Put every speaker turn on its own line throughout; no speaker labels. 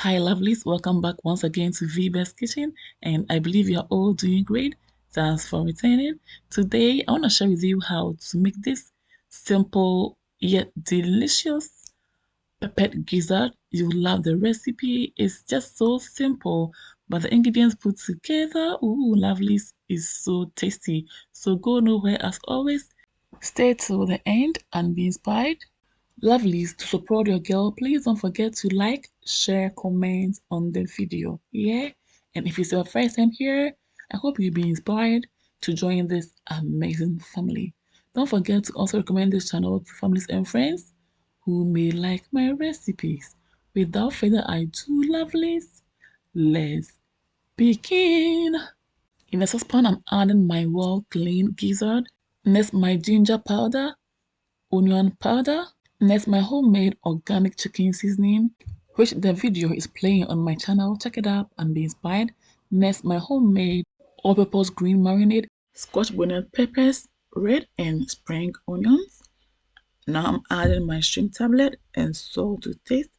Hi lovelies, welcome back once again to Best Kitchen, and I believe you're all doing great. Thanks for returning. Today I want to share with you how to make this simple yet delicious peppered gizzard. You will love the recipe. It's just so simple, but the ingredients put together, ooh, lovelies, is so tasty. So go nowhere as always. Stay till the end and be inspired. Lovelies, to support your girl, please don't forget to like, share, comment on the video. Yeah? And if it's your first time here, I hope you'll be inspired to join this amazing family. Don't forget to also recommend this channel to families and friends who may like my recipes. Without further ado, lovelies, let's begin. In a saucepan, I'm adding my well cleaned gizzard. Next, my ginger powder, onion powder. Next, my homemade organic chicken seasoning, which the video is playing on my channel. Check it out and be inspired. Next, my homemade all-purpose green marinade, scotch bonnet peppers, red and spring onions. Now I'm adding my shrimp tablet and salt to taste,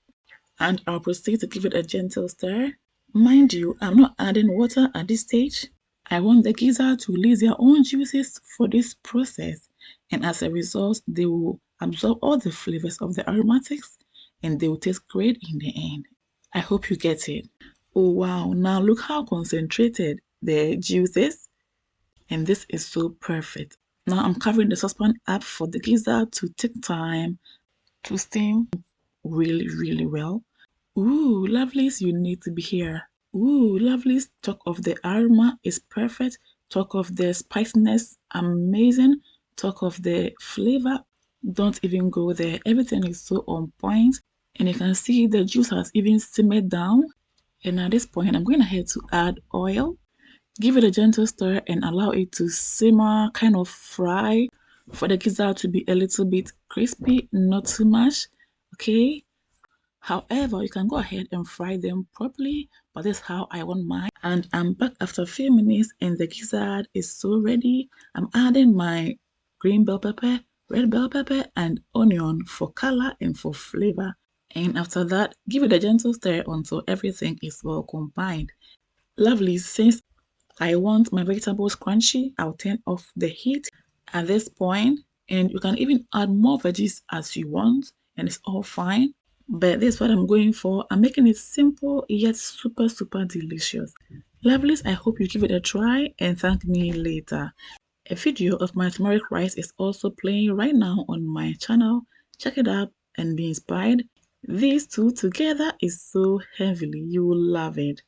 and I'll proceed to give it a gentle stir. Mind you, I'm not adding water at this stage. I want the gizzard to release their own juices for this process, and as a result, they will absorb all the flavors of the aromatics and they will taste great in the end. I hope you get it. Oh wow, now look how concentrated the juice is, and this is so perfect. Now I'm covering the saucepan up for the gizzard to take time to steam really well. Ooh, lovelies, you need to be here. Ooh, lovelies, talk of the aroma is perfect. Talk of the spiciness, amazing. Talk of the flavor, don't even go there. Everything is so on point. And you can see the juice has even simmered down. And at this point, I'm going ahead to add oil. Give it a gentle stir and allow it to simmer, kind of fry, for the gizzard to be a little bit crispy, not too much. Okay, however, you can go ahead and fry them properly, but this is how I want mine. And I'm back after a few minutes and the gizzard is so ready. I'm adding my green bell pepper, red bell pepper, and onion for color and for flavor. And after that, give it a gentle stir until everything is well combined. Lovely, since I want my vegetables crunchy, I'll turn off the heat at this point, and you can even add more veggies as you want, and it's all fine. But this is what I'm going for. I'm making it simple yet super delicious. Lovelies, I hope you give it a try and thank me later. A video of my turmeric rice is also playing right now on my channel. Check it out and be inspired. These two together is so heavenly. You will love it.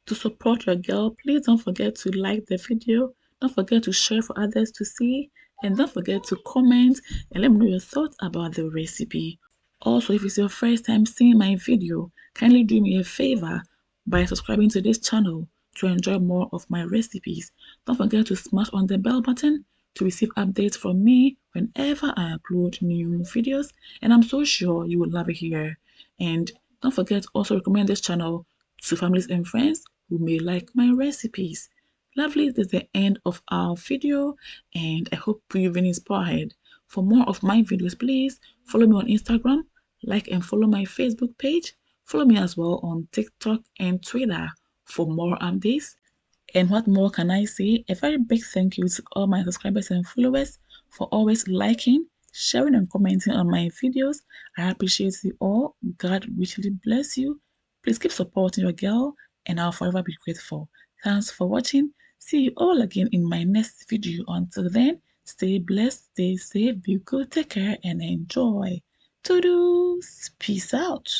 To support your girl, please don't forget to like the video. Don't forget to share for others to see. And don't forget to comment and let me know your thoughts about the recipe. Also, if it's your first time seeing my video, kindly do me a favor by subscribing to this channel to enjoy more of my recipes. Don't forget to smash on the bell button to receive updates from me whenever I upload new videos. And I'm so sure you will love it here. And don't forget to also recommend this channel to families and friends who may like my recipes. Lovely, this is the end of our video and I hope you've been inspired. For more of my videos, please follow me on Instagram, like and follow my Facebook page. Follow me as well on TikTok and Twitter for more updates. And what more can I say? A very big thank you to all my subscribers and followers for always liking, sharing and commenting on my videos. I appreciate you all. God richly bless you. Please keep supporting your girl and I'll forever be grateful. Thanks for watching. See you all again in my next video. Until then, stay blessed, stay safe, be good, take care and enjoy. Toodles! Peace out.